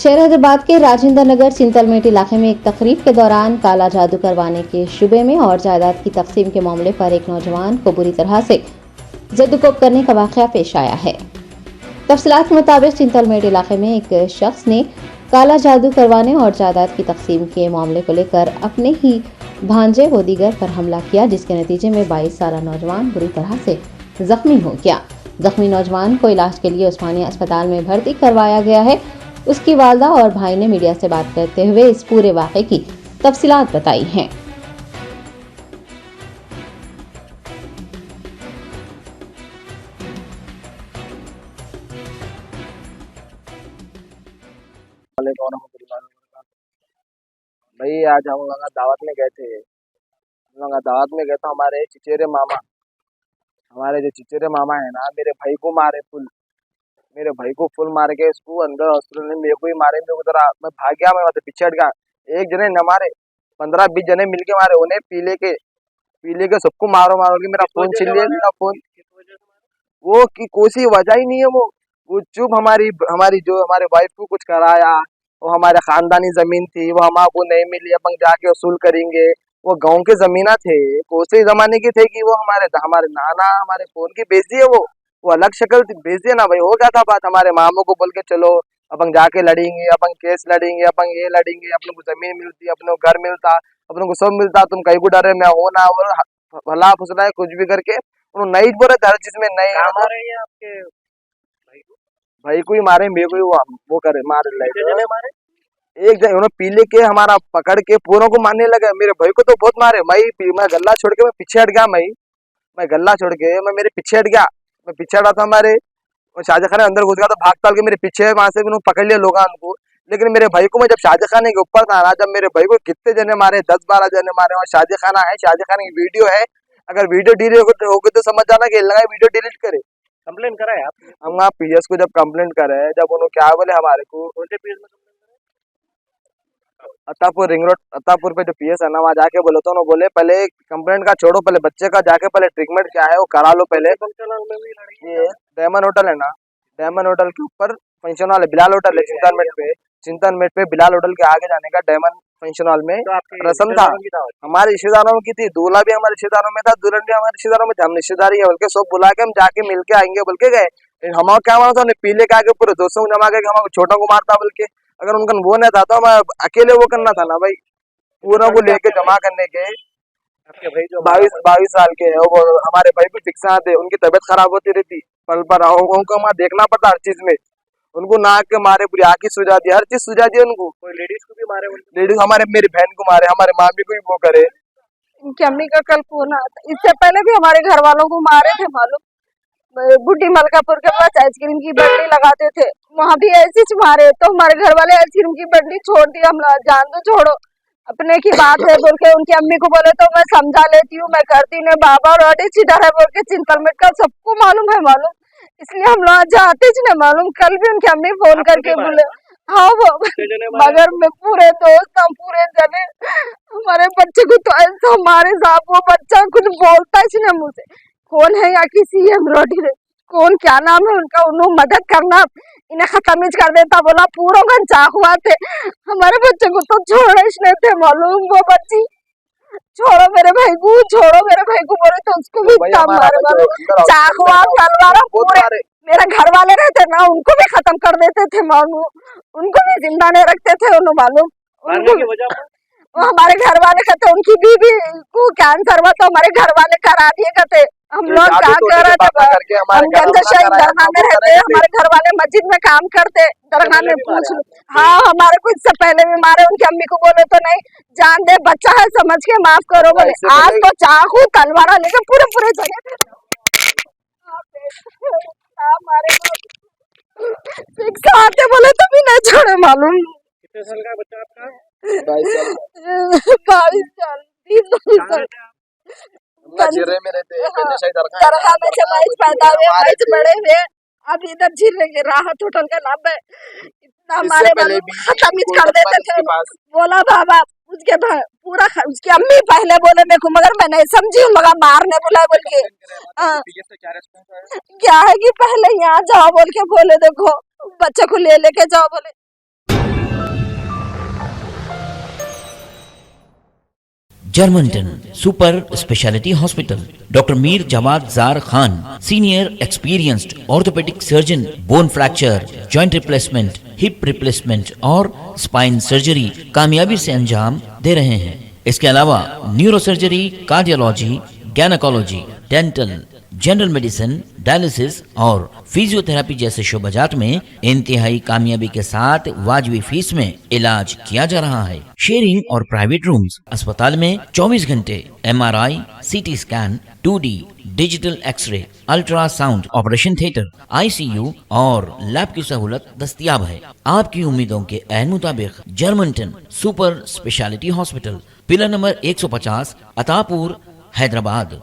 शहर हैदराबाद के राजेंद्र नगर चिंतलमेट इलाके में एक तकरीब के दौरान काला जादू करवाने के शुबे में और जायदाद की तकसीम के मामले पर एक नौजवान को बुरी तरह से जद्दोकोब करने का वाकया पेश आया है। तफसीलात के मुताबिक चिंतलमेट इलाके में एक शख्स ने काला जादू करवाने और जायदाद की तकसीम के मामले को लेकर अपने ही भांजे व दीगर पर हमला किया, जिसके नतीजे में 22 साल नौजवान बुरी तरह से जख्मी हो गया। जख्मी नौजवान को इलाज के लिए उस्मानिया अस्पताल में भर्ती करवाया गया है। उसकी वालदा और भाई ने मीडिया से बात करते हुए इस पूरे वाक़े की तफसीलात बताई हैं। भाई आज हम लोग दावत में गए थे। हमारे चिचेरे मामा, हमारे जो चिचेरे मामा है ना, मेरे भाई को मारे फुल, मेरे भाई को फुल मार के इसको अंदर हॉस्पिटल में मेरे को ही मारे। मेरे को जरा मैं भाग गया, मैं मतलब पीछे हट गया। एक जने न मारे, 15-20 जने मिलके मारे। उन्हें पीले के सबको मारो के मेरा फोन छीन लिया। मेरा फोन वो की कोई वजह ही नहीं है। वो चुप हमारी जो हमारे वाइफ को कुछ कराया, वो हमारे खानदानी जमीन थी, वो हमको नहीं मिली, अपन जाके वसूल करेंगे। वो गाँव के जमीना थे, कोसे जमाने की थे कि वो हमारे नाना हमारे फोन की बेच दिए। वो अलग शक्ल भेज दिया ना भाई। हो गया था बात। हमारे मामों को बोल के चलो अपन जाके लड़ेंगे, अपन केस लड़ेंगे, अपन ये लड़ेंगे, अपने को जमीन मिलती, अपने को घर मिलता, अपने को सब मिलता। तुम कहीं को डरे मैं हो ना हो, भला फुसला है कुछ भी करके उन्होंने नहीं बोला। हर चीज में नहीं आपके भाई को ही मारे, मेरे को ही वो करे मारे एक जन उन्होंने पीले के हमारा पकड़ के पूरों को मारने लगे। मेरे भाई को तो बहुत मारे। मैं गला छोड़ के मैं पीछे हट गया। मैं गला छोड़ के मैं मेरे पीछे हट गया। मैं पीछे हटा था, हमारे शाहजहां खान अंदर घुस गया तो भाग ताल के मेरे पीछे वहां से भी पकड़ लिया लोग उनको। लेकिन मेरे भाई को मैं जब शाहजहां खान के ऊपर था ना, जब मेरे भाई को कितने जने मारे, 10-12 जने मारे। और शाहजहां खान है, शाहजहां खान की वीडियो है। अगर वीडियो डिलीट होगी तो समझ जाना कि लगा वीडियो डिलीट करे। कंप्लेन करा है आपने? हम वहाँ पीएस को जब कंप्लेंट करे, जब उन्होंने क्या बोले हमारे को, अत्तापुर रिंग रोड, अत्तापुर पे जो पीएस है ना, वहाँ जाके बोले तो उन्होंने बोले पहले कंप्लेंट का छोड़ो, पहले बच्चे का जाके पहले ट्रीटमेंट क्या है वो करा लो पहले। ये डायमंड होटल है ना, डायमंड होटल के ऊपर फंक्शन हॉल है, बिलाल होटल है चिंतलमेट पे बिलाल होटल के आगे जाने का डायमंड फंक्शन हॉल में रस्म था। हमारे रिश्तेदारों की थी, दूल्हा भी हमारे रिश्तेदारों में था, दुल्हन भी हमारे रिश्तेदारों में था। हम रिश्तेदारी है बोल के सब बुला के हम जाके मिल के आएंगे बोल के गए। हमारा क्या माना था, उन्हें पीले के आगे पूरे दोस्तों को जमा के हमारे छोटों को मारता बोल के। अगर उनका वो नहीं था तो मैं अकेले वो करना था ना भाई, पूरा को लेके जमा करने के। 22 साल के है वो। हमारे भाई भी फिक्स थे, उनकी तबीयत खराब होती रहती पल पर, उनको हमारा देखना पड़ता हर चीज में। उनको नाक के मारे, पूरी आँखें सुझा दी, हर चीज सुझा दी उनको। कोई लेडीज को भी मारे? लेडीज हमारे मेरी बहन को मारे, हमारे मामी को भी वो करे। इनकी अम्मी का कल फोन आया था, इससे पहले भी हमारे घर वालों को मारे थे मालूम। बुढ़ी मलकापुर के पास आइसक्रीम की बंडी लगाते थे, वहाँ भी ऐसे ही मारे। तो हमारे घर वाले आइसक्रीम की बंडी छोड़ दी। हम जान दो छोड़ो, अपने की बात है बोल के उनकी अम्मी को बोले तो मैं समझा लेती हूँ, मैं करती नहीं। बाबा रोटी सीधा है बोल के चिंतलमेट का सबको मालूम है मालूम, इसलिए हम लोग जाते ही नहीं मालूम। कल भी उनकी अम्मी फोन करके बोले हाँ वो, मगर मैं पूरे दोस्त हम पूरे जने हमारे बच्चे को तो ऐसा हमारे साथ वो बच्चा कुछ बोलता ही नहीं मुझे, कौन है या किसी एम्ब्रॉयडरी रे, कौन क्या नाम है उनका, उन्होंने मदद करना इन्हें खतमीज कर देता बोला। पूरों का चाहुआ थे हमारे बच्चे को तो छोड़े नहीं थे मालूम। वो बच्ची छोड़ो मेरे भाई को, छोड़ो मेरे भाई को बोले तो उसको भी मारे चाहुआ तलवार पूरे। मेरे घर वाले रहते ना, उनको भी खत्म कर देते थे मालूम, उनको भी जिंदा नहीं रखते थे उन्होंने मालूम। वो हमारे घर वाले कहते उनकी बीवी को कैंसर हुआ तो हमारे घर वाले करा दिए कहते। हम लोग क्या कर रहे थे, हम दरगाह में रहते, हमारे घर वाले मस्जिद में काम करते, दरगाह में पूछ हाँ हमारे को इससे पहले भी मारे। उनकी अम्मी को बोले तो नहीं, जान दे बच्चा है समझ के माफ करो बोले। आज तो चाकू तलवार लेके पूरे जगह हमारे आते बोले तो भी नहीं छोड़े मालूम। कितने साल का बच्चा आपका? 22 साल 30 साल में रहते दरगाह में जमाइश पैदा हुए, बड़े हुए, अब इधर झील के राहत होटल का नाम है। इतना हमारे खत्म कर देते थे। बोला बाबा उसके पूरा उसकी अम्मी पहले बोले देखो, मगर मैं नहीं समझी, मगर मारने बोला बोल के क्या है कि पहले यहाँ जाओ बोल के बोले, देखो बच्चे को लेके जाओ बोले। Germanton super speciality hospital, doctor Mir Jawad Jar Khan, senior experienced orthopaedic surgeon, bone fracture, joint replacement, hip replacement और स्पाइन सर्जरी कामयाबी से अंजाम दे रहे हैं। इसके अलावा neurosurgery, cardiology, gynaecology, dental, general medicine, dialysis और फिजियोथेरेपी जैसे शोबाजात में इंतहाई कामयाबी के साथ वाजबी फीस में इलाज किया जा रहा है। शेयरिंग और प्राइवेट रूम्स, अस्पताल में 24 घंटे MRI, CT scan, 2D digital x ray, ultrasound, operation theatre, ICU और लैब की सहूलत दस्तयाब है। आपकी उम्मीदों के ऐन मुताबिक Germanton super speciality hospital, pillar number 150, Attapur, Hyderabad.